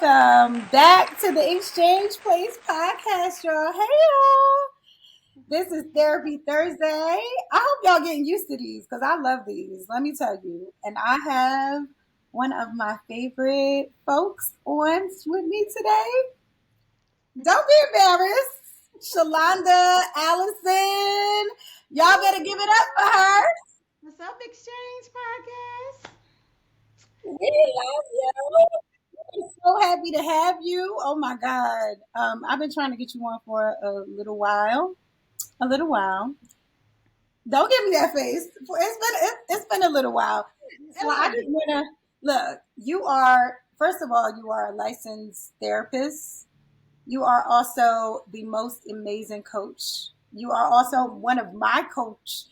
Welcome back to the Exchange Place podcast, y'all. Hey, y'all. This is Therapy Thursday. I hope y'all getting used to these because I love these. Let me tell you. And I have one of my favorite folks on with me today. Don't be embarrassed. Shalonda Allison. Y'all better give it up for her. What's up, Exchange Podcast? We love you. I'm so happy to have you. Oh my God. I've been trying to get you on for a little while. A little while. Don't give me that face. It's been a little while. A So I little just bit. wanna look. You are first of all, you are a licensed therapist. You are also the most amazing coach. You are also one of my coaches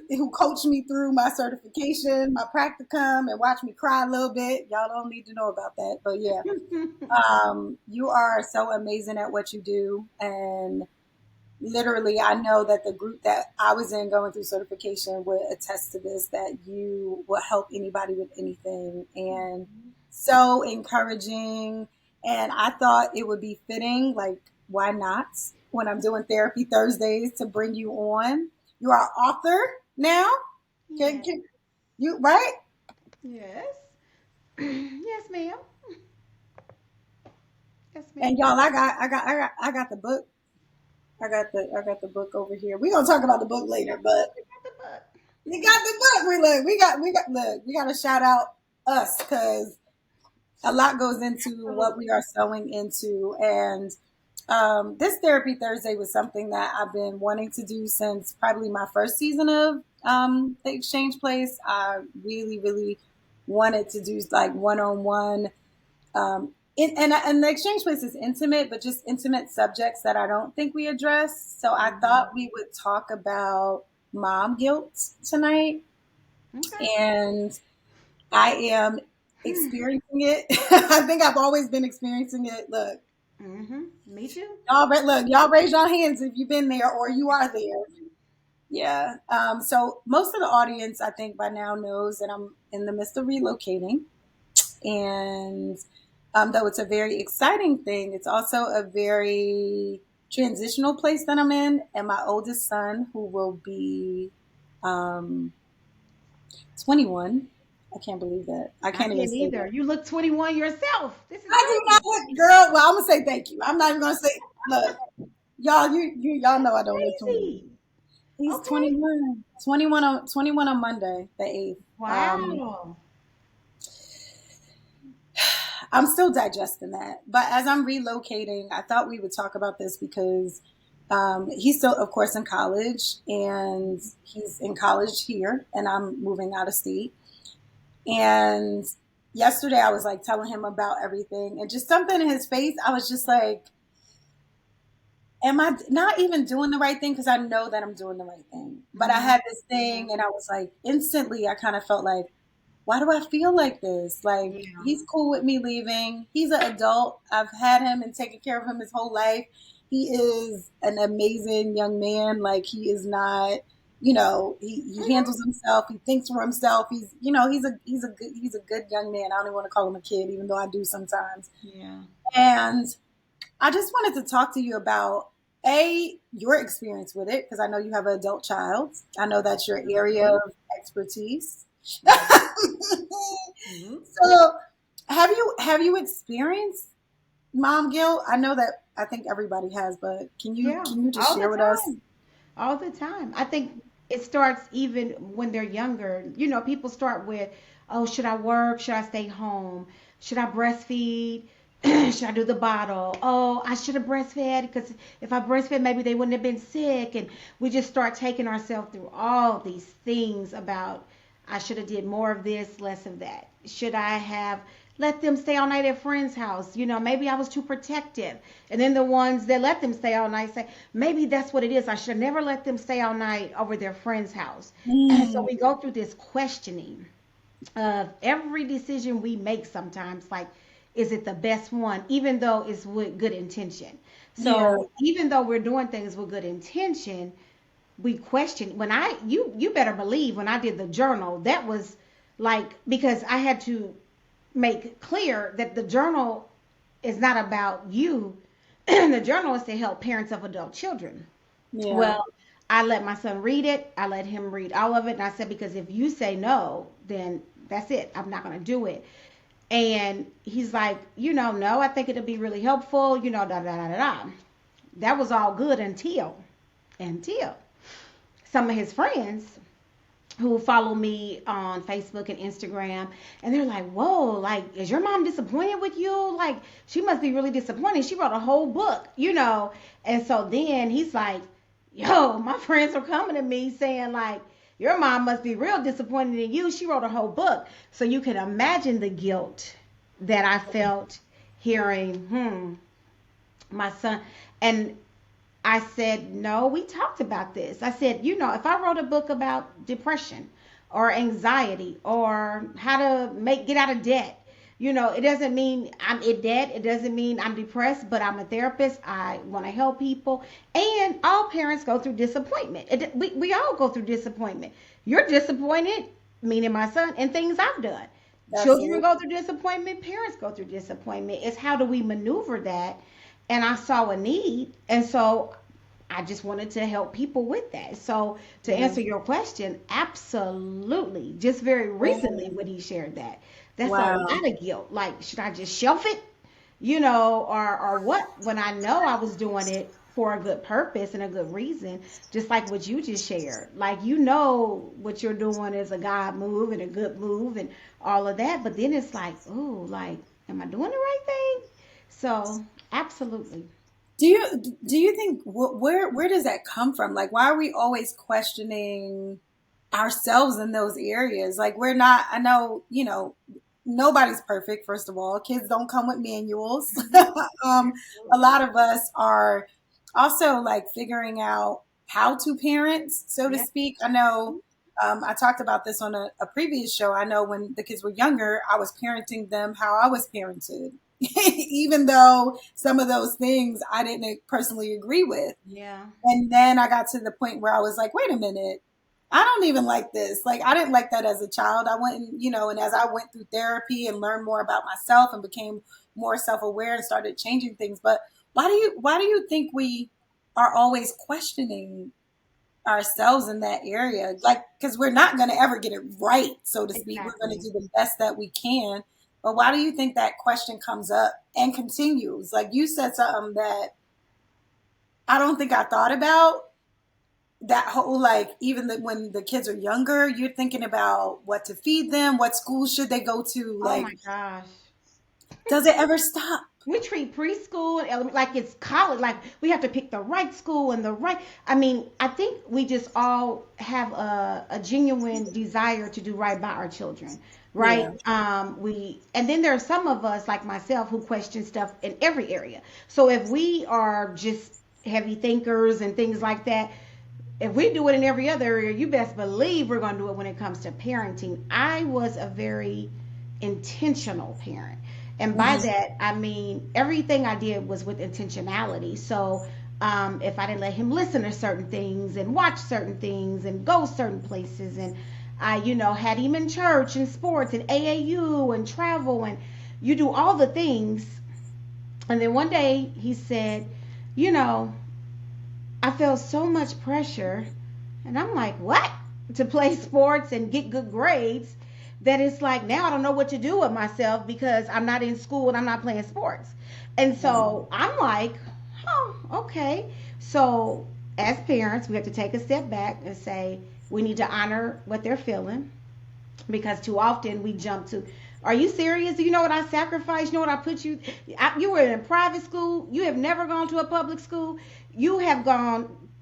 who coached me through my certification, my practicum, and watched me cry a little bit. Y'all don't need to know about that, but yeah, you are so amazing at what you do, and literally, I know that the group that I was in going through certification would attest to this. That you will help anybody with anything, and so encouraging. And I thought it would be fitting, like, why not, when I'm doing therapy Thursdays, to bring you on. You are an author now. Yeah. Can you, right? Yes. Yes, ma'am. Yes, And ma'am. y'all, I got the book. I got the book over here. We're gonna talk about the book later, but We got the book. we got the book. We got to shout out us because a lot goes into what we Absolutely. are sewing into. And this Therapy Thursday was something that I've been wanting to do since probably my first season of the Exchange Place. I really, really wanted to do like one on one. And the Exchange Place is intimate, but just intimate subjects that I don't think we address. So I thought Hmm. we would talk about mom guilt tonight. Okay. And I am experiencing it. I think I've always been experiencing it. Look, Me too. y'all raise your hands if you've been there or you are there. Yeah. So most of the audience, I think by now knows that I'm in the midst of relocating, and though it's a very exciting thing, it's also a very transitional place that I'm in. And my oldest son, who will be um, 21, I can't believe that. I I can't even can't say either. that. You look 21 yourself. This is I do not crazy. look, girl. Well, I'm gonna say thank you. I'm not even gonna say, look, y'all. Y'all know That's I don't look 21. crazy. He's Okay. 21. 21 on Monday, the 8th. Wow. I'm still digesting that. But as I'm relocating, I thought we would talk about this because he's still, of course, in college, and he's in college here, and I'm moving out of state. And yesterday, I was like telling him about everything, and just something in his face, I was just like, am I not even doing the right thing? Because I know that I'm doing the right thing. But I Hmm. had this thing, and I was like, instantly, I kind of felt like, why do I feel like this? Like, Yeah. he's cool with me leaving. He's an adult. I've had him and taken care of him his whole life. He is an amazing young man. Like, he is not, he Hmm. handles himself. He thinks for himself. He's a good young man. I don't even want to call him a kid, even though I do sometimes. Yeah. And I just wanted to talk to you about your experience with it, because I know you have an adult child. I know that's your area Absolutely. of expertise. Hmm. Hmm. So, have you experienced mom guilt? I know that I think everybody has, but can you Yeah. can you just All the share with us? time. All the time. I think it starts even when they're younger. People start with, oh, should I work? Should I stay home? Should I breastfeed? Should I do the bottle? Oh, I should have breastfed because if I breastfed, maybe they wouldn't have been sick. And we just start taking ourselves through all these things about I should have did more of this, less of that. Should I have let them stay all night at friend's house? Maybe I was too protective. And then the ones that let them stay all night say, maybe that's what it is. I should never let them stay all night over their friend's house. So Mm, we go through this questioning of every decision we make sometimes, like, is it the best one, even though it's with good intention. yeah. So even though we're doing things with good intention, we question when you better believe when I did the journal, that was like because I had to make clear that the journal is not about you. The journal is to help parents of adult children. Yeah. Well, I let my son read it. I let him read all of it. And I said, because if you say no, then that's it. I'm not going to do it. And he's like, no, I think it'll be really helpful, da da da da da. That was all good until some of his friends who follow me on Facebook and Instagram, and they're like, "Whoa, like, is your mom disappointed with you? Like, she must be really disappointed. She wrote a whole book." And so then he's like, "Yo, my friends are coming to me saying like, your mom must be real disappointed in you. She wrote a whole book." So you can imagine the guilt that I felt hearing, my son. And I said, no, we talked about this. I said, if I wrote a book about depression or anxiety or how to get out of debt, it doesn't mean I'm in debt. It doesn't mean I'm depressed, but I'm a therapist. I want to help people. And all parents go through disappointment. We all go through disappointment. You're disappointed, meaning my son, in things I've done. Children Absolutely. go through disappointment. Parents go through disappointment. It's how do we maneuver that? And I saw a need. And so I just wanted to help people with that. So to Yeah. answer your question, absolutely. Just very recently Yeah. when he shared that, that's a Wow. lot of guilt. Like, should I just shelf it, or what? When I know I was doing it for a good purpose and a good reason, just like what you just shared. Like, what you're doing is a God move and a good move and all of that. But then it's like, oh, like, am I doing the right thing? So absolutely. Do you think where does that come from? Like, why are we always questioning ourselves in those areas? Like, we're not. I know, nobody's perfect. First of all, kids don't come with manuals. Mhm. um, a Absolutely. lot of us are also like figuring out how to parent, so to Yeah. speak. I know. I talked about this on a previous show. I know when the kids were younger, I was parenting them how I was parented, even though some of those things I didn't personally agree with. Yeah. And then I got to the point where I was like, wait a minute, I don't even like this. Like, I didn't like that as a child. I went and as I went through therapy and learned more about myself and became more self aware and started changing things. But why do you think we are always questioning ourselves in that area? Like, because we're not going to ever get it right, so to speak. We're going to Exactly. do the best that we can. But why do you think that question comes up and continues? Like, you said something that I don't think I thought about, that whole, like, even when the kids are younger, you're thinking about what to feed them, what school should they go to. Oh Like, my gosh. does it ever stop? We treat preschool and like it's college. Like we have to pick the right school and the right. I mean, I think we just all have a genuine desire to do right by our children, right? Yeah. And then there are some of us like myself who question stuff in every area. So if we are just heavy thinkers and things like that, if we do it in every other area, you best believe we're going to do it when it comes to parenting. I was a very intentional parent. And by Hmm. that, I mean, everything I did was with intentionality. So if I didn't let him listen to certain things and watch certain things and go certain places, and I, had him in church and sports and AAU and travel, and you do all the things. And then one day he said, you know, I felt so much pressure. And I'm like, what? To play sports and get good grades. That it's like now I don't know what to do with myself because I'm not in school and I'm not playing sports. And so I'm like, oh, okay. So as parents, we have to take a step back and say, we need to honor what they're feeling because too often we jump to, are you serious? Do you know what I sacrificed? You know what I put you? You were in private school. You have never gone to a public school. You have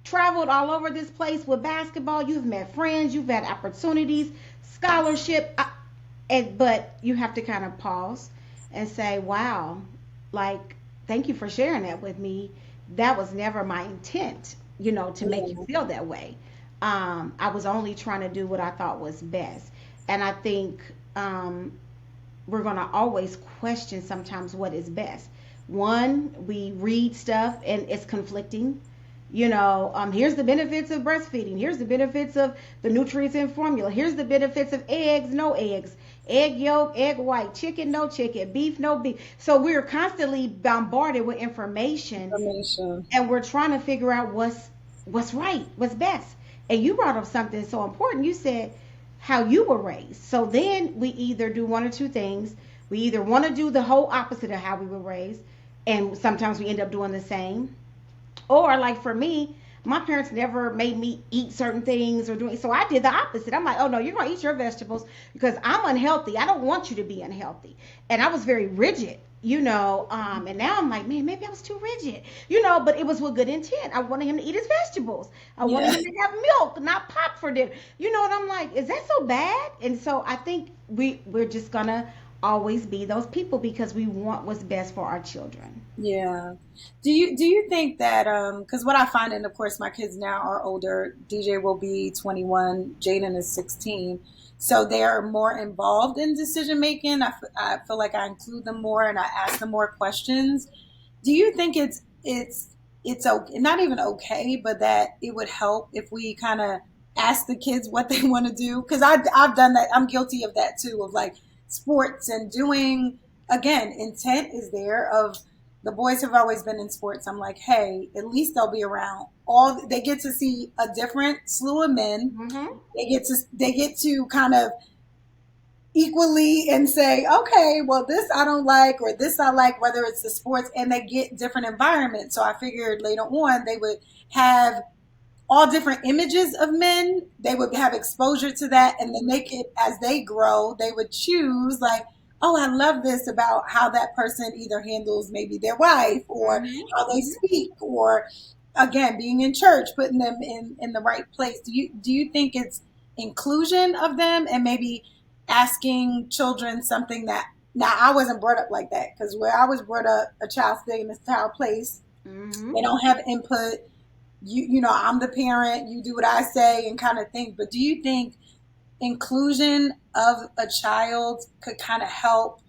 traveled all over this place with basketball. You've met friends. You've had opportunities, scholarship. But you have to kind of pause and say, wow, like, thank you for sharing that with me. That was never my intent, to make you Yeah. feel that way. I was only trying to do what I thought was best. And I think we're going to always question sometimes what is best. One, we read stuff and it's conflicting. Here's the benefits of breastfeeding. Here's the benefits of the nutrients in formula. Here's the benefits of eggs, no eggs. egg yolk, egg white, chicken, no chicken, beef, no beef. So we're constantly bombarded with information, Information. and we're trying to figure out what's right, what's best. And you brought up something so important. You said how you were raised. So then we either do one or two things. We either want to do the whole opposite of how we were raised, and sometimes we end up doing the same. Or like for me, my parents never made me eat certain things or doing, so I did the opposite. I'm like, oh no, you're gonna eat your vegetables because I'm unhealthy. I don't want you to be unhealthy. And I was very rigid, and now I'm like, man, maybe I was too rigid, but it was with good intent. I wanted him to eat his vegetables. I wanted Yeah. him to have milk, not pop for dinner. And I'm like, is that so bad? And so I think we're just gonna always be those people because we want what's best for our children. Yeah. Do you think that because what I find, and of course my kids now are older, DJ will be 21, Jaden is 16. So they're more involved in decision making. I feel like I include them more and I ask them more questions. Do you think it's okay, not even okay, but that it would help if we kind of ask the kids what they want to do? Because I've done that. I'm guilty of that too, of like sports and doing, again, intent is there of the boys have always been in sports. I'm like, hey, at least they'll be around. All they get to see a different slew of men. Mm-hmm. They get to kind of equally and say, okay, well, this I don't like, or this I like, whether it's the sports, and they get different environments. So I figured later on they would have all different images of men. They would have exposure to that, and then they could, as they grow, they would choose like, oh, I love this about how that person either handles maybe their wife or how they Mm-hmm. speak, or again being in church, putting them in the right place. Do you think it's inclusion of them and maybe asking children something that, now I wasn't brought up like that, because where I was brought up, a child stay in a child place. Mm-hmm. They don't have input. You know, I'm the parent, you do what I say and kind of thing. But do you think inclusion of a child could kind of help,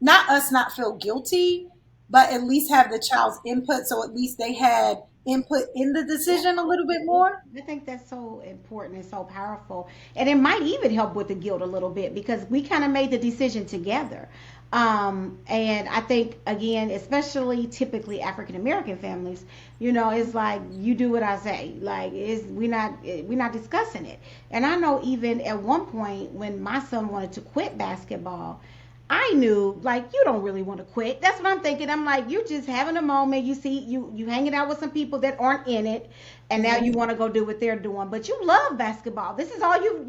not us not feel guilty, but at least have the child's input, so at least they had input in the Yeah. decision a little bit more? I think that's so important and so powerful. And it might even help with the guilt a little bit because we kind of made the decision together. And I think, again, especially typically African American families, it's like you do what I say. Like we're not discussing it. And I know even at one point when my son wanted to quit basketball, I knew like you don't really want to quit. That's what I'm thinking. I'm like you just having a moment. You see you hanging out with some people that aren't in it, and now you Mm-hmm. want to go do what they're doing. But you love basketball. This is all you.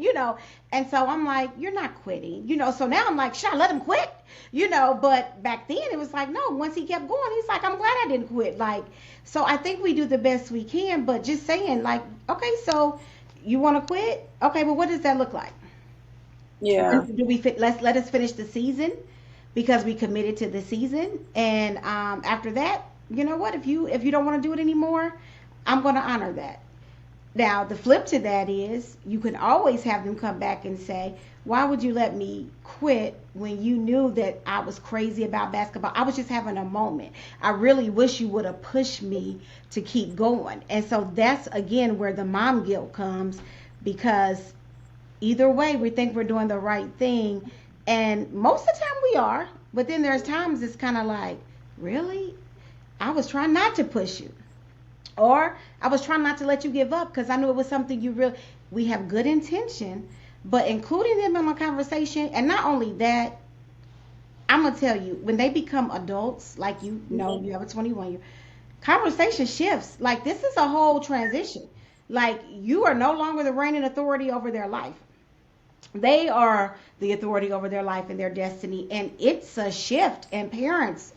And so I'm like you're not quitting. So now I'm like should I let him quit? But back then it was like no. Once he kept going, he's like I'm glad I didn't quit. Like so I think we do the best we can. But just saying like okay so you want to quit? Okay, well what does that look like? Yeah. Do we fit? Let's let us finish the season because we committed to the season, and after that, you know what? If you don't want to do it anymore, I'm going to honor that. Now the flip to that is you can always have them come back and say, "Why would you let me quit when you knew that I was crazy about basketball? I was just having a moment. I really wish you would have pushed me to keep going." And so that's again where the mom guilt comes because either way we think we're doing the right thing and most of the time we are, but then there's times it's kind of like really I was trying not to push you or I was trying not to let you give up because I knew it was something you really we have good intention, but including them in my conversation. And not only that, I'm gonna tell you when they become adults, like Mm-hmm. you have a 21 year conversation shifts. Like this is a whole transition. Like you are no longer the reigning authority over their life. They are the authority over their life and their destiny, and it's a shift. And parents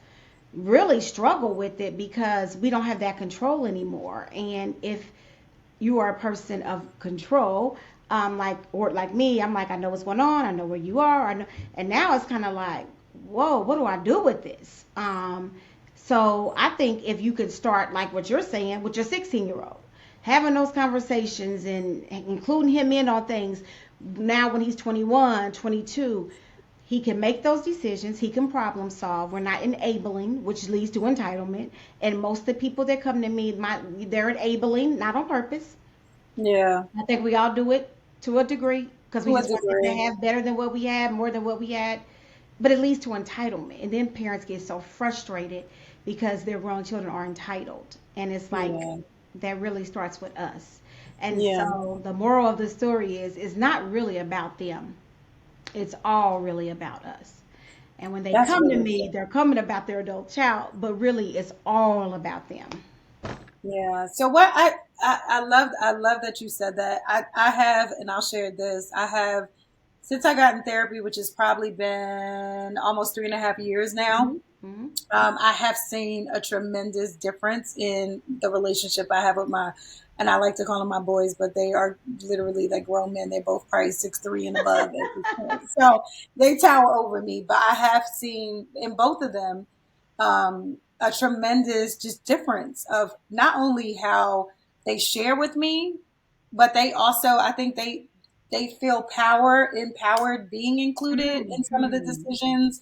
really struggle with it because we don't have that control anymore. And if you are a person of control, like me, I'm like I know what's going on, I know where you are, I know, and now it's kind of like, whoa, what do I do with this? So I think if you could start like what you're saying with your 16-year-old, having those conversations and including him in on things. Now when he's 21, 22, he can make those decisions. He can problem solve. We're not enabling, which leads to entitlement. And most of the people that come to me, they're enabling, not on purpose. Yeah. I think we all do it to a degree. because we To a just want them to degree. have better than what we had, more than what we had. But it leads to entitlement. And then parents get so frustrated because their grown children are entitled. And it's like Yeah. that really starts with us. And Yeah. so the moral of the story is it's not really about them. It's all really about us. And when they That's come to really me, they're coming about their adult child, but really it's all about them. Yeah. So what I love that you said that. I have, and I'll share this. I have, since I got in therapy, which has probably been almost 3.5 years now. Hmm. Hmm. I have seen a tremendous difference in the relationship I have with my, and I like to call them my boys, but they are literally like grown men. They're both probably 6'3" and above at this point. So they tower over me. But I have seen in both of them a tremendous just difference of not only how they share with me, but they also, I think they feel empowered being included in some of the Hmm. decisions.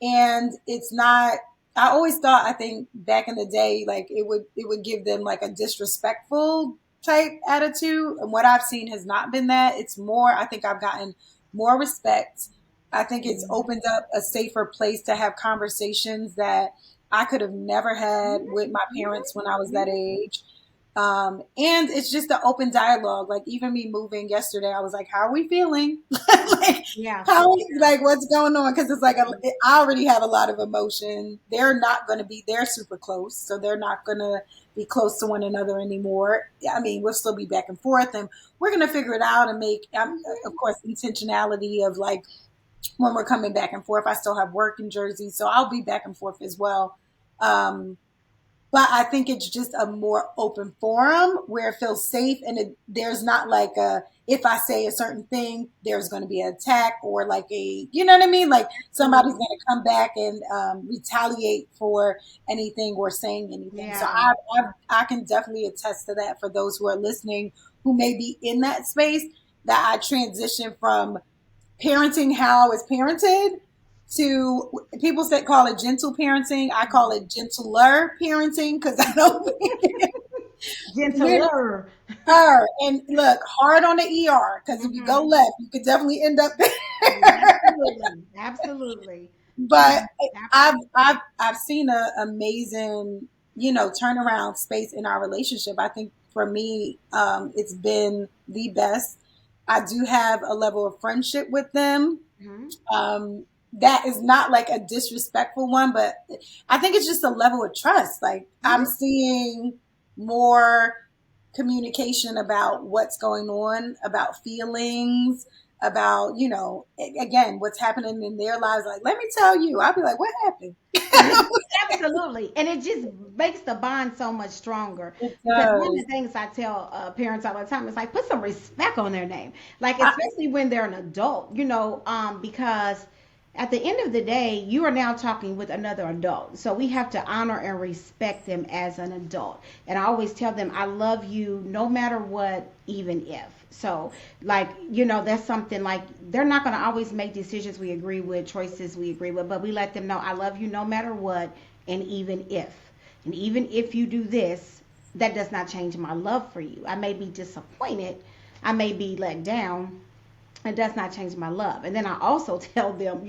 And it's not, I always thought, I think back in the day, like it would give them like a disrespectful type attitude. And what I've seen has not been that. It's more, I think I've gotten more respect. I think it's opened up a safer place to have conversations that I could have never had with my parents when I was that age. And it's just an open dialogue. Like even me moving yesterday, I was like, "How are we feeling? Like, Yeah. how? Like, what's going on?" Because it's like I already have a lot of emotion. They're not going to be. They're super close, so they're not going to be close to one another anymore. I mean, we'll still be back and forth, and we're going to figure it out and make, of course, intentionality of like when we're coming back and forth. I still have work in Jersey, so I'll be back and forth as well. Um, but I think it's just a more open forum where it feels safe, and there's not like a, if I say a certain thing, there's going to be an attack or like a, you know what I mean? Like somebody's Absolutely. going to come back and retaliate for anything or saying anything. So Yeah. I can definitely attest to that for those who are listening who may be in that space, that I transition from parenting how I was parented to, people that call it gentle parenting. I call it gentler parenting because I don't we're Gentler. her and look hard on the ER because if you go Hmm. left, you could definitely end up there. Absolutely. Absolutely. But Absolutely. I've seen a amazing, turnaround space in our relationship. I think for me, it's been the best. I do have a level of friendship with them, Hmm. that is not like a disrespectful one, but I think it's just a level of trust. Like I'm Hmm. seeing more communication about what's going on, about feelings, about, again, what's happening in their lives. Like, let me tell you, I'll be like, what happened? Absolutely. And it just makes the bond so much stronger. It Because one of does. the things I tell parents all the time is like, put some respect on their name. Like, I, especially when they're an adult, because at the end of the day, you are now talking with another adult. So we have to honor and respect them as an adult. And I always tell them, I love you no matter what, even if. So, like, that's something like they're not going to always make decisions we agree with, choices we agree with, but we let them know, I love you no matter what, and even if. And even if you do this, that does not change my love for you. I may be disappointed, I may be let down, it does not change my love. And then I also tell them,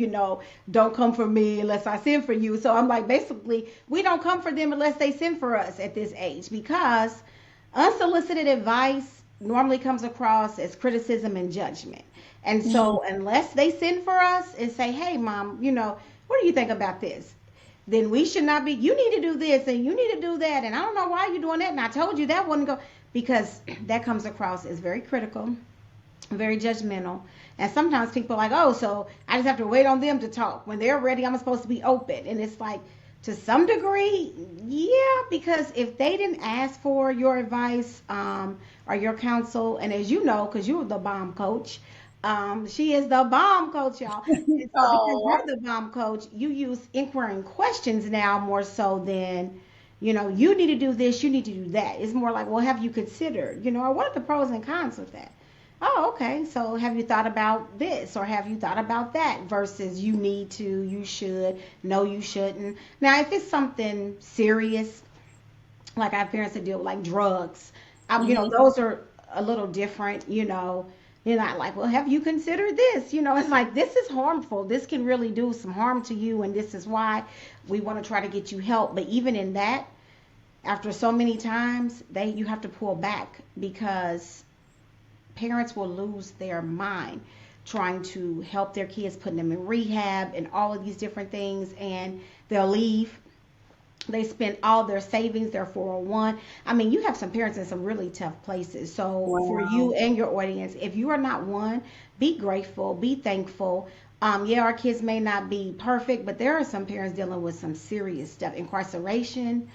don't come for me unless I send for you. So I'm like, basically, we don't come for them unless they send for us at this age, because unsolicited advice normally comes across as criticism and judgment. And mm, so unless they send for us and say, hey, mom, what do you think about this? Then we should not be, you need to do this and you need to do that. And I don't know why you're doing that. And I told you that wouldn't go, because that comes across as very critical, very judgmental. And sometimes people are like, oh, so I just have to wait on them to talk. When they're ready, I'm supposed to be open. And it's like, to some degree, yeah, because if they didn't ask for your advice, or your counsel, and as you know, because you're the bomb coach, she is the bomb coach, y'all. And so because oh, you're the bomb coach, you use inquiring questions now more so than, you need to do this, you need to do that. It's more like, well, have you considered, or what are the pros and cons of that? Oh, okay. So have you thought about this or have you thought about that versus you need to, you should, no, you shouldn't. Now, if it's something serious, like I have parents that deal with like drugs, mhm, those are a little different, You're not like, well, have you considered this? It's like, this is harmful. This can really do some harm to you, and this is why we want to try to get you help. But even in that, after so many times, you have to pull back because parents will lose their mind trying to help their kids, putting them in rehab and all of these different things, and they'll leave. They spend all their savings, their 401. I mean, you have some parents in some really tough places. So for you Wow. and your audience, if you are not one, be grateful, be thankful. Yeah, our kids may not be perfect, but there are some parents dealing with some serious stuff: incarceration,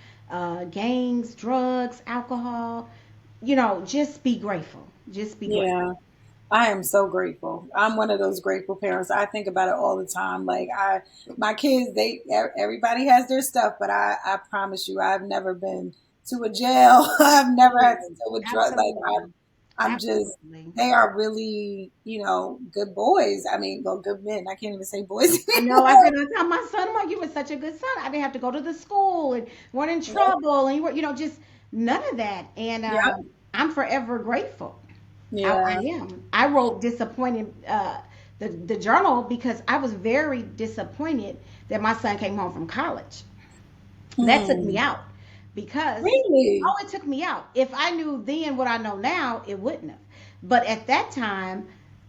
gangs, drugs, alcohol. Just be grateful. Just be grateful. Yeah. I am so grateful. I'm one of those grateful parents. I think about it all the time. Like my kids, everybody has their stuff, but I promise you, I've never been to a jail. I've never had to Absolutely. deal with drugs. Like Absolutely. I'm just, Absolutely. they are really, good boys. I mean, well, good men. I can't even say boys I know. I anymore. said, I tell my son, I'm like, you were such a good son. I didn't have to go to the school and weren't in trouble, and you were, just none of that. And Yeah, I'm forever grateful. I yeah. am. I wrote disappointed the journal because I was very disappointed that my son came home from college. That took me Hmm. out because Really? it took me out. If I knew then what I know now, it wouldn't have. But at that time,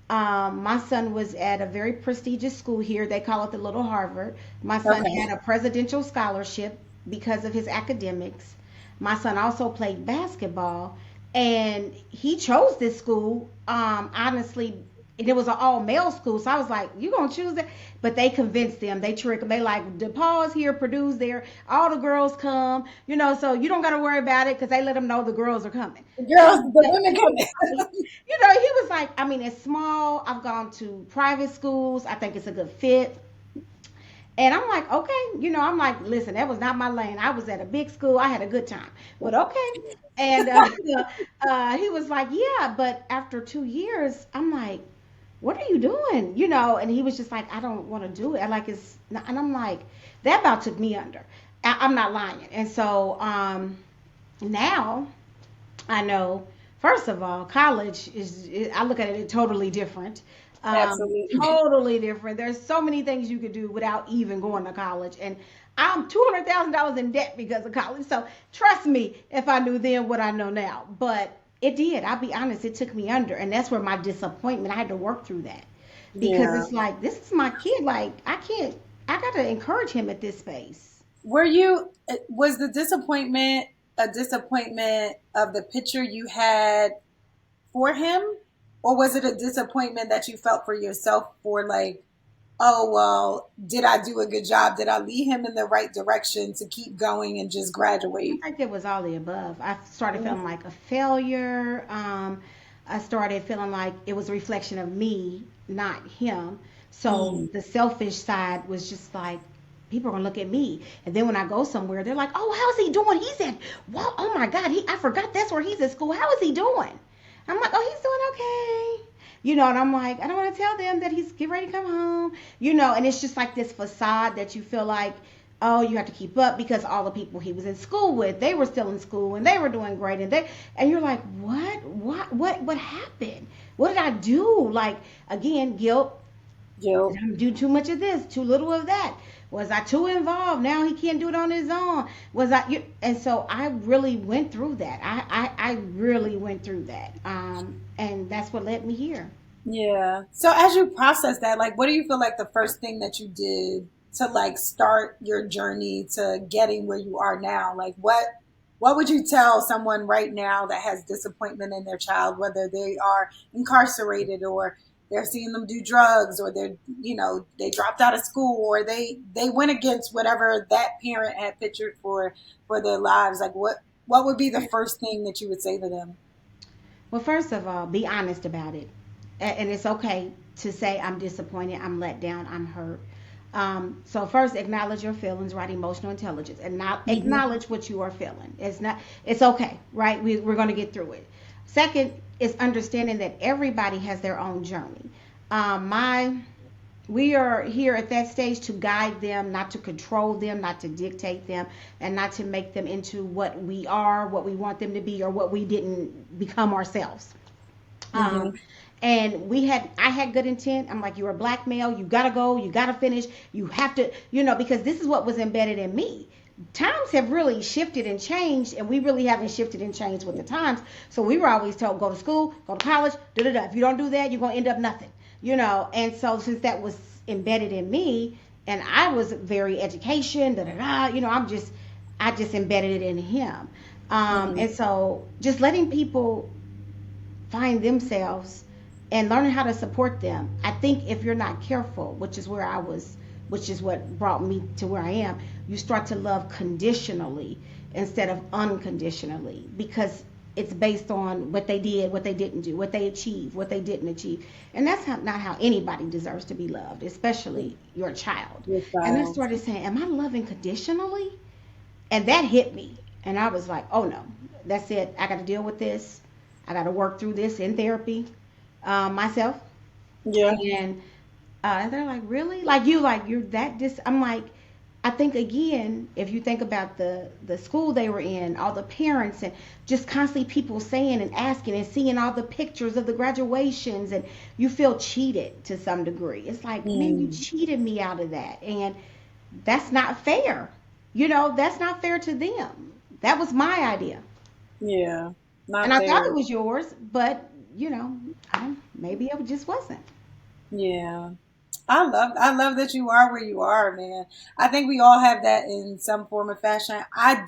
my son was at a very prestigious school here. They call it the Little Harvard. My son Okay. had a presidential scholarship because of his academics. My son also played basketball, and he chose this school. Honestly, and it was an all male school, so I was like, "You gonna choose that?" But they convinced them. They tricked them. They like, DePaul's here, Purdue's there. All the girls come, so you don't got to worry about it because they let them know the girls are coming. The But girls, the women he was coming. like, he was like, I mean, it's small. I've gone to private schools. I think it's a good fit. And I'm like, okay, I'm like, listen, that was not my lane. I was at a big school. I had a good time, but okay. And he was like, yeah, but after 2 years, I'm like, what are you doing? And he was just like, I don't want to do it. I like it's, not, and I'm like, that about took me under. I'm not lying. And so now I know, first of all, college I look at it totally different. Absolutely. Totally different. There's so many things you could do without even going to college. And I'm $200,000 in debt because of college. So trust me, if I knew then what I know now. But it did. I'll be honest, it took me under. And that's where my disappointment, I had to work through that. Because Yeah. it's like, this is my kid. Like, I got to encourage him at this space. Was the disappointment a disappointment of the picture you had for him? Or was it a disappointment that you felt for yourself for like, oh, well, did I do a good job? Did I lead him in the right direction to keep going and just I graduate? think it was all the above. I started Mm, feeling like a failure. I started feeling like it was a reflection of me, not him. So mm. the selfish side was just like, people are gonna look at me. And then when I go somewhere, they're like, "Oh, how's he doing? He's at, wow, oh my God, I forgot that's where he's at school. How is he doing?" I'm like, "Oh, he's doing okay." And I'm like, I don't want to tell them that he's getting ready to come home. And it's just like this facade that you feel like, oh, you have to keep up because all the people he was in school with, they were still in school and they were doing great, and you're like, what happened? What did I do? Like, again, guilt. Did Jill. I do too much of this, too little of that? Was I too involved? Now he can't do it on his own. And so I really went through that. I really went through that. And that's what led me here. Yeah. So as you process that, like, what do you feel like the first thing that you did to like start your journey to getting where you are now? Like, what would you tell someone right now that has disappointment in their child, whether they are incarcerated or they're seeing them do drugs or they dropped out of school or they went against whatever that parent had pictured for their lives. Like what would be the first thing that you would say to them? Well, first of all, be honest about it. And it's okay to say, I'm disappointed, I'm let down, I'm hurt. So first, acknowledge your feelings, right? Emotional intelligence, and not Hmm. acknowledge what you are feeling. It's okay, right? We're going to get through it. Second is understanding that everybody has their own journey. My We are here at that stage to guide them, not to control them, not to dictate them, and not to make them into what we are, what we want them to be, or what we didn't become ourselves. Um, Hmm. and I had good intent. I'm like, you're a black male. You gotta go. You gotta finish. You have to, because this is what was embedded in me. Times have really shifted and changed, and we really haven't shifted and changed with the times. So we were always told, go to school, go to college, da da da. If you don't do that, you're gonna end up nothing, And so since that was embedded in me, and I was very education, da da da, I just embedded it in him. Hmm. And so just letting people find themselves and learning how to support them. I think if you're not careful, which is where I was, which is what brought me to where I am, you start to love conditionally instead of unconditionally because it's based on what they did, what they didn't do, what they achieved, what they didn't achieve. And that's not how anybody deserves to be loved, especially your child. Your And I child. started saying, am I loving conditionally? And that hit me. And I was like, oh no, that's it. I got to deal with this. I got to work through this in therapy myself. Yeah. And they're like, really? Like you're that I'm like, I think again, if you think about the school they were in, all the parents and just constantly people saying and asking and seeing all the pictures of the graduations, and you feel cheated to some degree. It's like, man, you Mm. cheated me out of that, and that's not fair. That's not fair to them. That was my idea. Yeah. And Not I thought it there. was yours, but maybe it just wasn't. Yeah. I love that you are where you are, man. I think we all have that in some form of fashion. I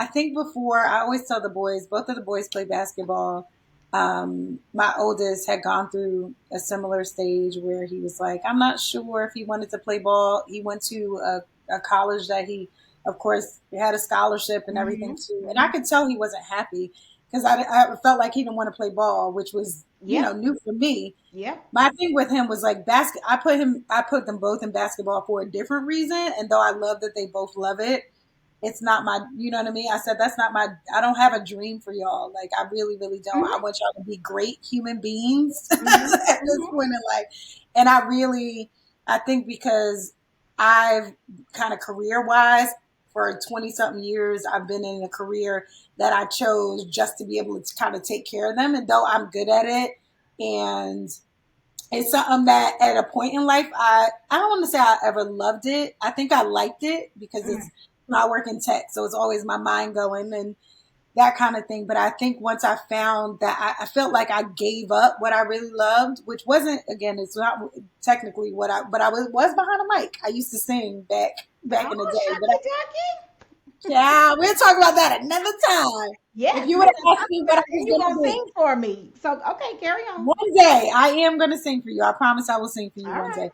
think before I always tell the boys, both of the boys play basketball. My oldest had gone through a similar stage where he was like, I'm not sure if he wanted to play ball. He went to a college that he, of course, had a scholarship and everything Hmm. too. And I Hmm. could tell he wasn't happy because I felt like he didn't want to play ball, which was, Yep. new for me. Yep. My thing with him was like I put them both in basketball for a different reason, and though I love that they both love it, it's not my, you know what I mean? I said that's not my, I don't have a dream for y'all. Like I really really don't. I Hmm. want y'all to be great human beings at Hmm. this Hmm. point in life. And I think because I've kind of career-wise for 20 something years, I've been in a career that I chose just to be able to kind of take care of them, and though I'm good at it, and it's something that at a point in life I don't want to say I ever loved it. I think I liked it because it's I work in tech, so it's always my mind going and that kind of thing. But I think once I found that I felt like I gave up what I really loved, which wasn't, again, it's not technically what I, but I was behind a mic. I used to sing back in the Oh, day, but shucky ducky. yeah, we'll talk about that another time. If Yes, you would yes. have I'm asked me what I excited. was You going gonna to do, sing for me? So okay, carry on. one day I am going to sing for you. I promise I will sing for you All one right. day.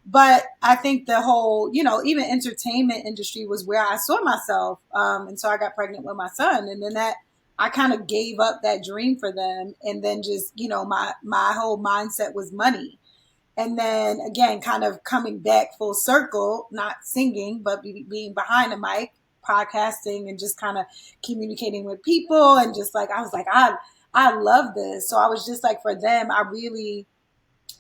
But I think the whole, even entertainment industry was where I saw myself. And so I got pregnant with my son, and then that I kind of gave up that dream for them, and then just, my whole mindset was money. And then again, kind of coming back full circle, not singing, but being behind the mic, podcasting, and just kind of communicating with people, and just like I was like, I love this. So I was just like, for them, I really,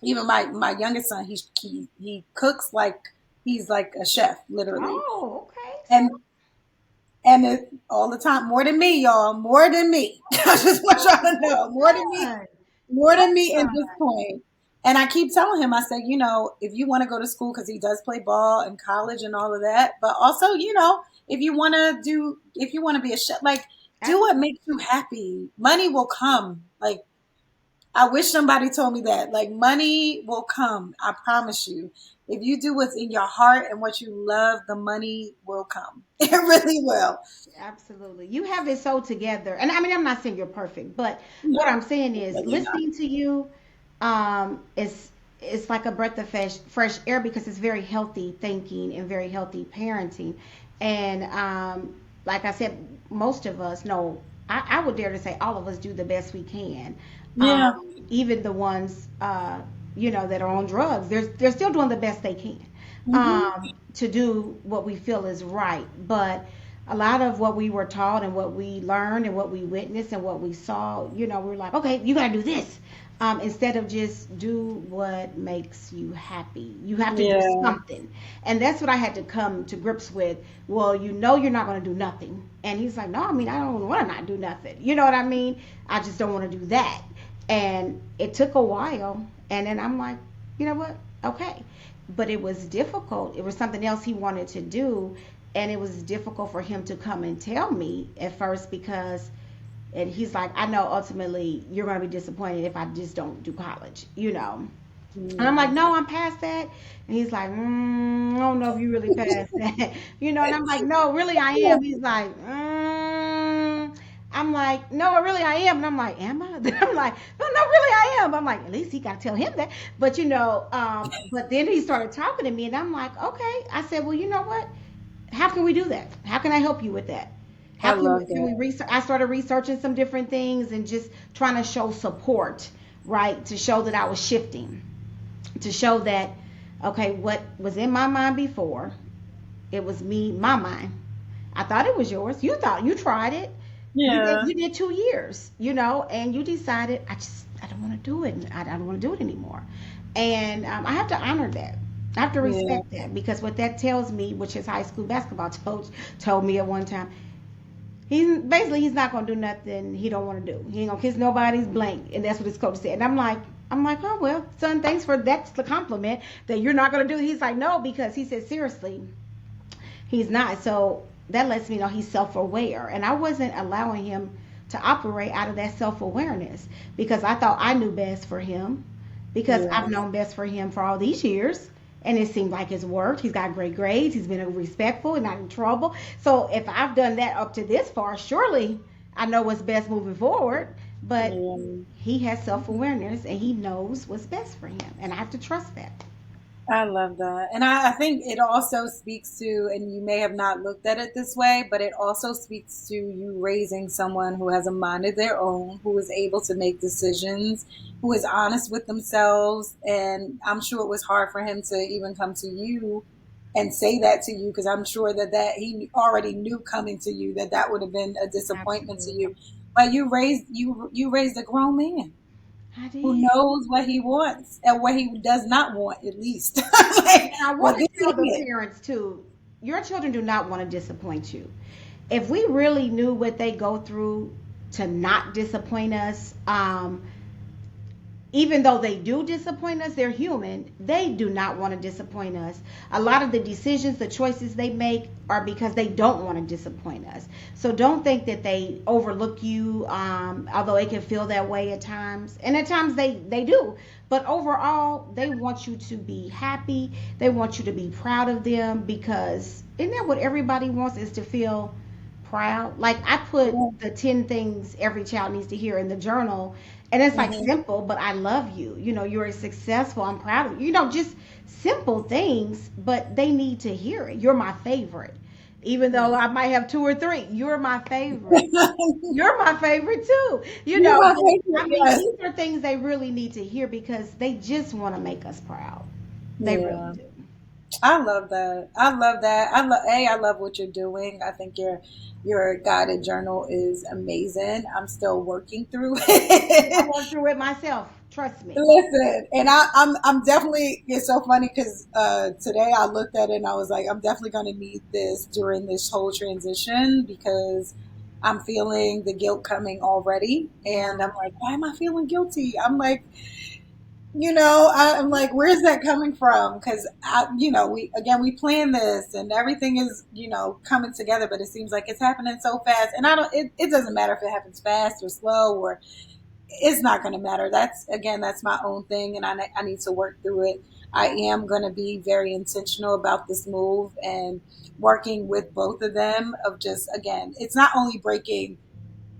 even my youngest son, he cooks like he's like a chef, literally, Oh, okay. So and all the time, more than me, y'all, more than me. I just want y'all to know, well done. more Well than me done. in this point. And I keep telling him, I said, if you want to go to school, because he does play ball in college and all of that, but also, if you want to be a chef, like, do what Absolutely. makes you happy. Money will come. Like, I wish somebody told me that. Like, money will come. I promise you. If you do what's in your heart and what you love, the money will come. It really will. Absolutely. You have it so together. And I mean, I'm not saying you're perfect, but what I'm No, saying is definitely not. listening to you is it's like a breath of fresh air because it's very healthy thinking and very healthy parenting. And like I said, most of us know, I would dare to say all of us do the best we can. Yeah. Even the ones that are on drugs, they're still doing the best they can Hmm. to do what we feel is right. But a lot of what we were taught and what we learned and what we witnessed and what we saw, we're like, okay, you got to do this. Instead of just do what makes you happy. You have to do Yeah. something. And that's what I had to come to grips with. Well, you're not going to do nothing. And he's like, no, I mean, I don't want to not do nothing. You know what I mean? I just don't want to do that. And it took a while. And then I'm like, you know what? Okay. But it was difficult. It was something else he wanted to do. And it was difficult for him to come and tell me at first because, and he's like, I know ultimately you're going to be disappointed if I just don't do college, you know. And I'm like, Mm. no, I'm past that. And he's like, I don't know if you really passed that, you know. And I'm like, no, really, I am. He's like, I'm like, no, really, I am. And I'm like, am I? Then I'm like, no, no, really, I am. I'm like, at least he got to tell him that. But you know, but then he started talking to me, and I'm like, okay. I said, well, you know what? How can we do that? How can I help you with that? I How love can we that. research? I started researching some different things and just trying to show support, right? To show that I was shifting, to show that, okay, what was in my mind before, it was me, my mind. I thought it was yours. You thought you tried it. Yeah. You did 2 years, you know, and you decided I don't want to do it. I don't want to do it anymore. And I have to honor that. I have to Yeah. respect that because what that tells me, which his high school basketball coach told me at one time, he's not gonna do nothing he don't want to do. He ain't gonna kiss nobody's blank, and that's what his coach said. And I'm like, oh well, son, thanks for that's the compliment that you're not gonna do. He's like, no, because he said seriously, he's not. So that lets me know he's self-aware, and I wasn't allowing him to operate out of that self-awareness because I thought I knew best for him because Yeah. I've known best for him for all these years. And it seemed like it's worked. He's got great grades. He's been respectful and not in trouble. So if I've done that up to this far, surely I know what's best moving forward. But Yeah. he has self awareness and he knows what's best for him. And I have to trust that. I love that. And I think it also speaks to, and you may have not looked at it this way, but it also speaks to you raising someone who has a mind of their own, who is able to make decisions, who is honest with themselves. And I'm sure it was hard for him to even come to you and say that to you, because I'm sure that he already knew coming to you that that would have been a disappointment to Absolutely. you. But you raised a grown man I who did. knows what he wants and what he does not want, at least. Like, And I well, want this to tell is the it. parents too, your children do not want to disappoint you. If we really knew what they go through to not disappoint us, even though they do disappoint us, they're human. They do not want to disappoint us. A lot of the decisions, the choices they make are because they don't want to disappoint us. So don't think that they overlook you, although it can feel that way at times. And at times they do. But overall, they want you to be happy. They want you to be proud of them because isn't that what everybody wants is to feel proud? Like I put Yeah. the 10 things every child needs to hear in the journal and it's like Mhm. simple, but I love you. You know, you're successful. I'm proud of you. You know, just simple things, but they need to hear it. You're my favorite. Even though I might have two or three, you're my favorite. You're my favorite too. You You're know, my but, favorite, I mean, yes. these are things they really need to hear because they just want to make us proud. They really Yeah. do. I love that. I love that. I love what you're doing. I think your guided journal is amazing. I'm still working through I it. went through it myself. Trust me. Listen, and I'm definitely, it's so funny because today I looked at it and I was like, I'm definitely going to need this during this whole transition because I'm feeling the guilt coming already, Yeah. and I'm like, why am I feeling guilty? I'm like, I'm like, where's that coming from? Because we plan this and everything is coming together, but it seems like it's happening so fast, and I don't. It doesn't matter if it happens fast or slow or it's not going to matter. That's my own thing, and I need to work through it. I am going to be very intentional about this move and working with both of them. Of just again, it's not only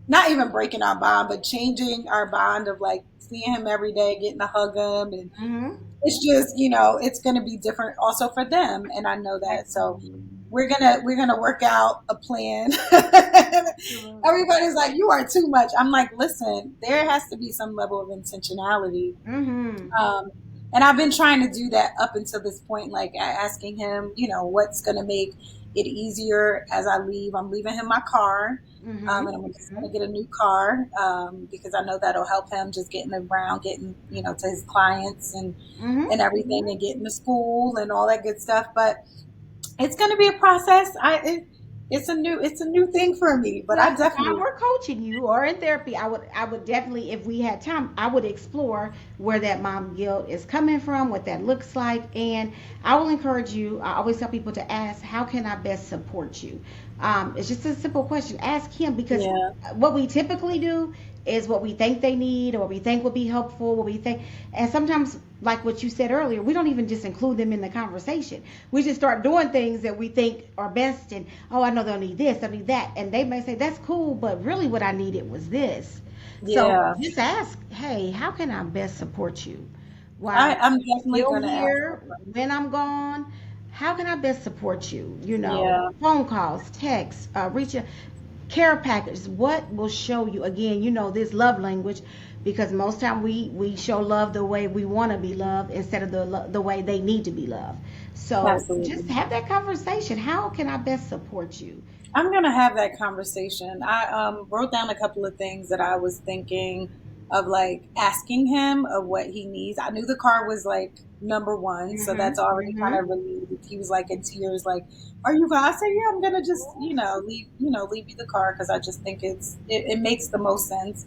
not even breaking our bond, but changing our bond of like seeing him every day, getting to hug him, and Mm-hmm. it's just it's going to be different also for them, and I know that. So Absolutely. we're gonna work out a plan. Absolutely. Everybody's like, you are too much. I'm like, listen, there has to be some level of intentionality. Mm-hmm. Um, and I've been trying to do that up until this point, like asking him, what's gonna make it easier as I leave. I'm leaving him my car. Mm-hmm. And I'm just Mm-hmm. going to get a new car because I know that'll help him just getting around, getting to his clients and everything, Mm-hmm. and getting to school and all that good stuff. But it's going to be a process. it's a new thing for me, but Well, I if I definitely were coaching you or in therapy, I would definitely, if we had time, I would explore where that mom guilt is coming from, what that looks like, and I will encourage you. I always tell people to ask, how can I best support you? It's just a simple question. Ask him, because yeah what we typically do is what we think they need or what we think will be helpful, what we think, and sometimes, like what you said earlier, we don't even just include them in the conversation. We just start doing things that we think are best, and oh, I know they'll need this, they'll need that, and they may say that's cool, but really what I needed was this. So yeah. just ask, hey, how can I best support you while I'm I'm definitely still gonna ask that here, question. when I'm gone? How can I best support you? Yeah, Phone calls, texts, reach out, care packages. What will show you, again, this love language, because most time we show love the way we want to be loved instead of the way they need to be loved. So just absolutely. have that conversation. How can I best support you? I'm gonna have that conversation. I wrote down a couple of things that I was thinking of, like asking him of what he needs. I knew the car was like number one, so Mhm. that's already kind Mhm. of relieved. He was like in tears, like, "Are you gonna?" I said, "Yeah, I'm gonna just leave you the car because I just think it makes the most sense."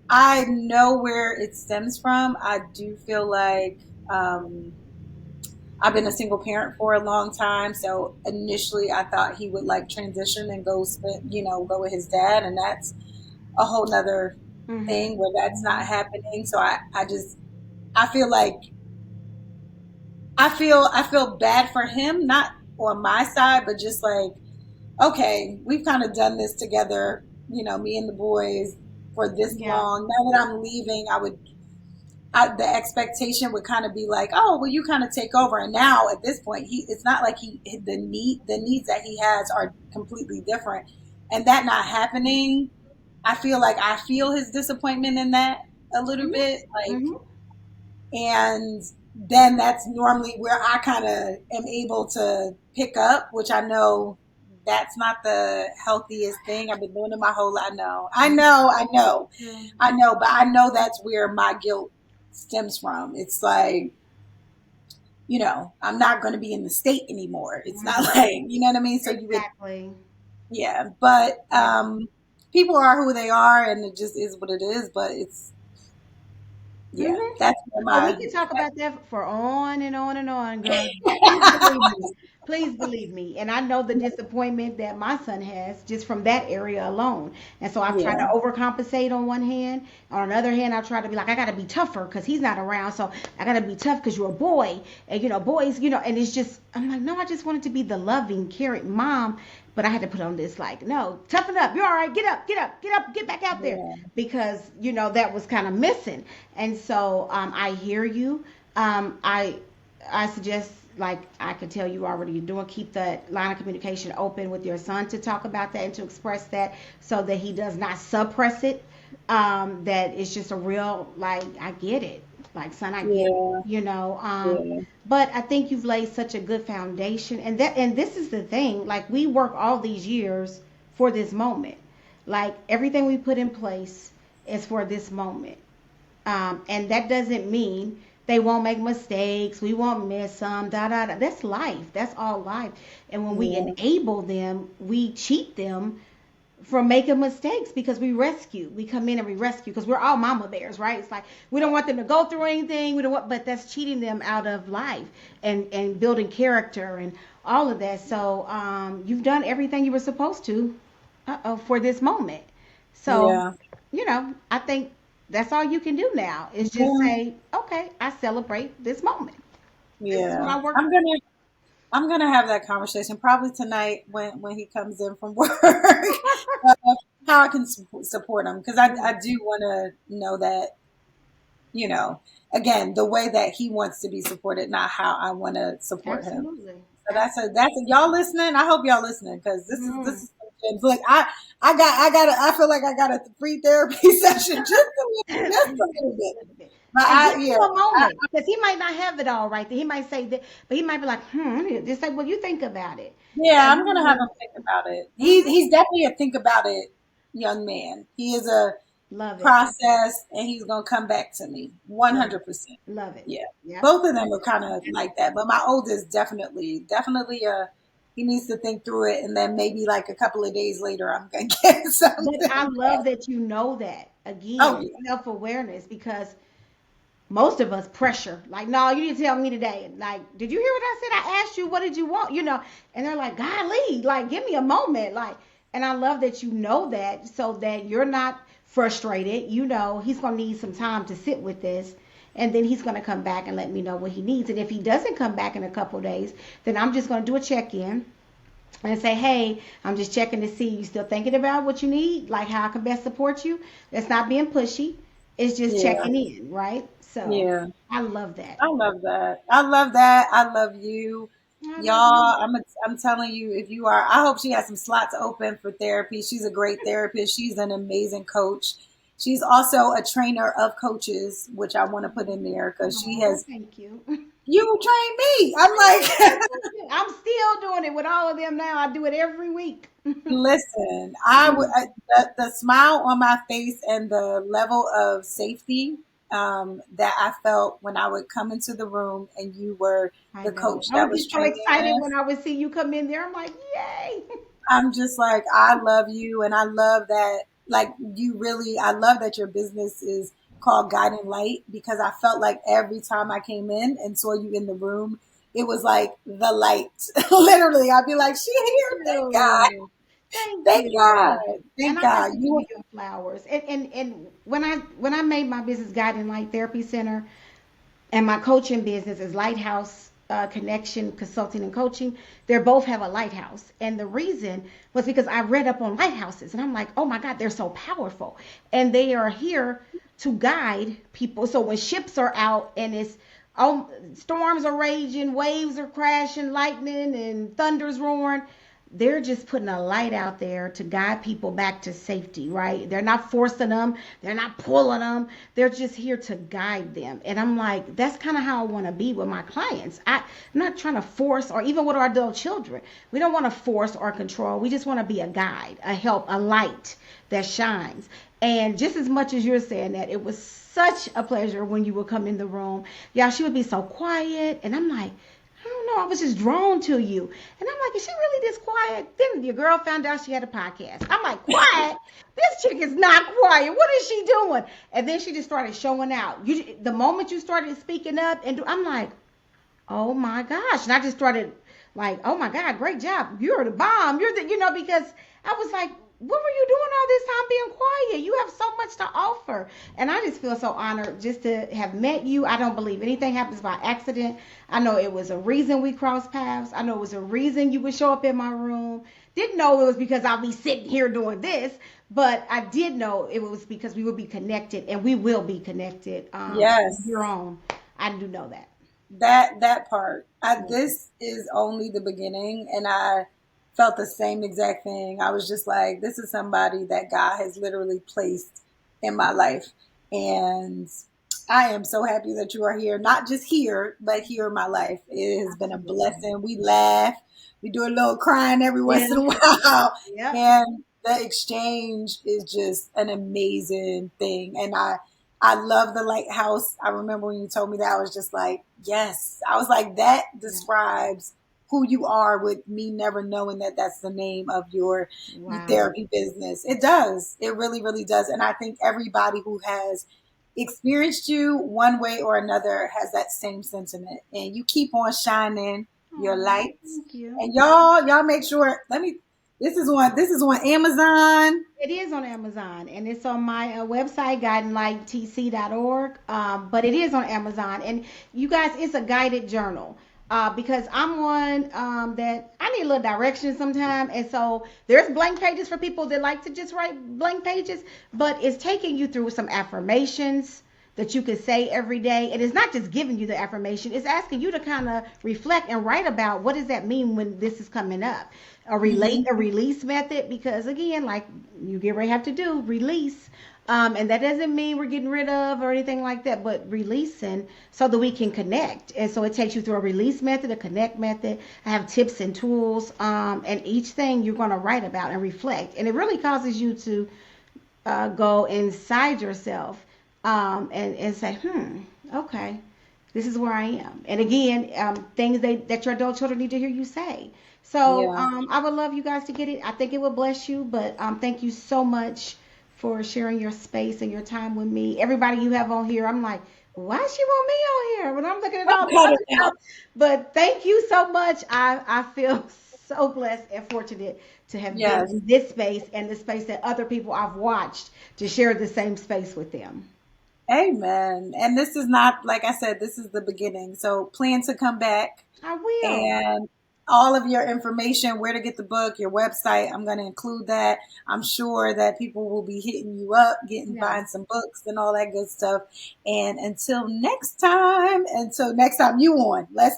I know where it stems from. I do feel like I've been a single parent for a long time, so initially I thought he would like transition and go with his dad, and that's a whole nother Mhm. thing where that's not happening. So I feel like I feel bad for him, not on my side, but just like, okay, we've kind of done this together, me and the boys for this Yeah. long. Now that I'm leaving, the expectation would kind of be like, oh, well, you kind of take over. And now at this point, it's not like the needs that he has are completely different, and that not happening, I feel like I feel his disappointment in that a little Mhm. bit, like, Mhm. and then that's normally where I kind of am able to pick up, which I know that's not the healthiest thing. I've been doing it my whole life. Yeah. I know, but I know that's where my guilt stems from. It's like, I'm not going to be in the state anymore. It's not Mhm. like, you know what I mean? So you would, Exactly. yeah, but Yeah. people are who they are and it just is what it is. But yeah, Mhm. that's where Oh, we my, can talk about that for on and on and on, girl. Please believe me. Please believe me. And I know the disappointment that my son has just from that area alone. And so I've tried to yeah, overcompensate on one hand. On the other hand, I try to be like, I got to be tougher because he's not around. So I got to be tough because you're a boy. And, boys, and it's just, I'm like, no, I just wanted to be the loving, caring mom. But I had to put on this, like, no, toughen up. You're all right. Get up, get up, get up, get back out there. yeah, Because, that was kind of missing. And so I hear you. I suggest, like I could tell you already you're doing, keep that line of communication open with your son to talk about that and to express that so that he does not suppress it. That it's just a real, like, I get it. Like, son, I get it. yeah, yeah, But I think you've laid such a good foundation, and this is the thing. Like, we work all these years for this moment. Like, everything we put in place is for this moment. And that doesn't mean they won't make mistakes. We won't miss some. Da da da. That's life. That's all life. And when we yeah, enable them, we cheat them from making mistakes because we rescue. We come in and we rescue because we're all mama bears, right? It's like we don't want them to go through anything. We don't want, but that's cheating them out of life and building character and all of that. So you've done everything you were supposed to for this moment. So, yeah, I think that's all you can do now is just yeah, say, okay, I celebrate this moment. This is what yeah. I work. I'm gonna have that conversation probably tonight when he comes in from work. How I can support him, because I Mhm. do want to know that, you know, again, the way that he wants to be supported, not how I want to support him. Absolutely. So that's a, Absolutely. y'all listening. I hope y'all listening, because this Mhm. is like I feel like I got a free therapy session just a little bit. But And give yeah, him a moment because he might not have it all right. He might say that, but he might be like, just say, well, you think about it. yeah, And I'm gonna have him think about it. mhm, He's definitely a think about it young man. He is a love it. process, and he's gonna come back to me Love it. 100%. Love it. Yeah, Yep. both of them are kind of like that, but my oldest definitely he needs to think through it, and then maybe like a couple of days later, I'm gonna get But something. I love that you know that. Oh Again, yeah, self-awareness, because most of us pressure. Like, no, you need to tell me today. Like, did you hear what I said? I asked you, what did you want? And they're like, golly, like, give me a moment. Like, and I love that you know that, so that you're not frustrated. He's going to need some time to sit with this. And then he's going to come back and let me know what he needs. And if he doesn't come back in a couple of days, then I'm just going to do a check in and say, hey, I'm just checking to see you still thinking about what you need, like how I can best support you. That's not being pushy. It's just yeah, checking in, right? So yeah. I love that. I love that. I love that. I love you. I love you. Y'all, I'm telling you, if you are, I hope she has some slots open for therapy. She's a great therapist. She's an amazing coach. She's also a trainer of coaches, which I want to put in there because she Oh, has, thank you. you trained me. I'm like, I'm still doing it with all of them now. I do it every week. listen, the smile on my face and the level of safety that I felt when I would come into the room and you were I the know. coach I that would was be so training excited us. when I would see you come in there. I'm like, yay. I'm just like, I love you. And I love that, like, you really, I love that your business is called Guiding Light because I felt like every time I came in and saw you in the room, it was like the light. Literally, I'd be like, she here. Thank God. You. Thank Thank God. you. And Thank I have God. to give You, you your flowers. And when I made my business Guiding Light Therapy Center, and my coaching business is Lighthouse Connection Consulting and Coaching. They both have a lighthouse, and the reason was because I read up on lighthouses, and I'm like, oh my God, they're so powerful, and they are here to guide people. So when ships are out and it's storms are raging, waves are crashing, lightning and thunder's roaring, they're just putting a light out there to guide people back to safety, right? They're not forcing them, they're not pulling them, they're just here to guide them. And I'm like, that's kind of how I want to be with my clients. I'm not trying to force, or even with our adult children. We don't want to force or control. We just want to be a guide, a help, a light that shines. And just as much as you're saying that, it was such a pleasure when you would come in the room. Yeah, she would be so quiet. And I'm like, I don't know. I was just drawn to you. And I'm like, is she really this quiet? Then your girl found out she had a podcast. I'm like, quiet? This chick is not quiet. What is she doing? And then she just started showing out. The moment you started speaking up, and I'm like, oh my gosh. And I just started like, oh my God, great job. You're the bomb. Because I was like, what were you doing all this time being quiet? You have so much to offer. And I just feel so honored just to have met you. I don't believe anything happens by accident. I know it was a reason we crossed paths. I know it was a reason you would show up in my room. Didn't know it was because I'll be sitting here doing this, but I did know it was because we would be connected, and we will be connected from yes. here on. I do know that. That part. Yeah. This is only the beginning, and I felt the same exact thing. I was just like, this is somebody that God has literally placed in my life, and I am so happy that you are here. Not just here, but here in my life. It has been a Absolutely. blessing. We laugh, we do a little crying every Yeah. once in a while, Yep. and the exchange is just an amazing thing. And I love the lighthouse. I remember when you told me that, I was just like, yes. I was like, that Yeah. describes who you are with me never knowing that that's the name of your Wow. therapy business. It does. It really, really does. And I think everybody who has experienced you one way or another has that same sentiment. And you keep on shining your Oh, lights. thank you. And y'all make sure, this is on Amazon. It is on Amazon, and it's on my website, guidinglighttc.org. But it is on Amazon, and you guys, it's a guided journal. Because I'm one that I need a little direction sometimes, and so there's blank pages for people that like to just write blank pages, but it's taking you through some affirmations that you can say every day, and it's not just giving you the affirmation, it's asking you to kind of reflect and write about what does that mean when this is coming up. A Mhm. release method, because again, like you get ready to have to do release, and that doesn't mean we're getting rid of or anything like that, but releasing so that we can connect. And so it takes you through a release method, a connect method. I have tips and tools, and each thing you're going to write about and reflect, and it really causes you to go inside yourself, and say, okay. this is where I am. And again, things that your adult children need to hear you say. So Yeah. I would love you guys to get it. I think it will bless you. But thank you so much for sharing your space and your time with me. Everybody you have on here, I'm like, why she want me on here when I'm looking at all the Cut other it stuff? out. But thank you so much. I feel so blessed and fortunate to have been Yes. in this space and the space that other people I've watched to share the same space with them. Amen. And this is not, like I said, this is the beginning. So plan to come back, I will. and all of your information, where to get the book, your website, I'm going to include that. I'm sure that people will be hitting you up, Yes. buying some books and all that good stuff. And until next time you on, let's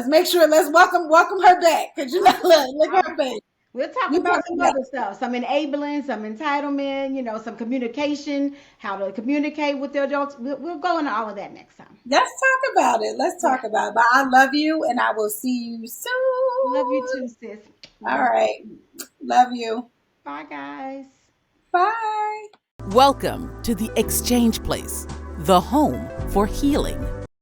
make sure, let's welcome her back. Cause you know, look All at her right. face. We'll talk You about coming some back. other stuff, some enabling, some entitlement, some communication, how to communicate with the adults. We'll go into all of that next time. Let's talk about it. Let's Yeah. talk about it. But I love you, and I will see you Love you soon. too, sis. All Love right. you. Love you. Bye, guys. Bye. Welcome to the Exchange Place, the home for healing.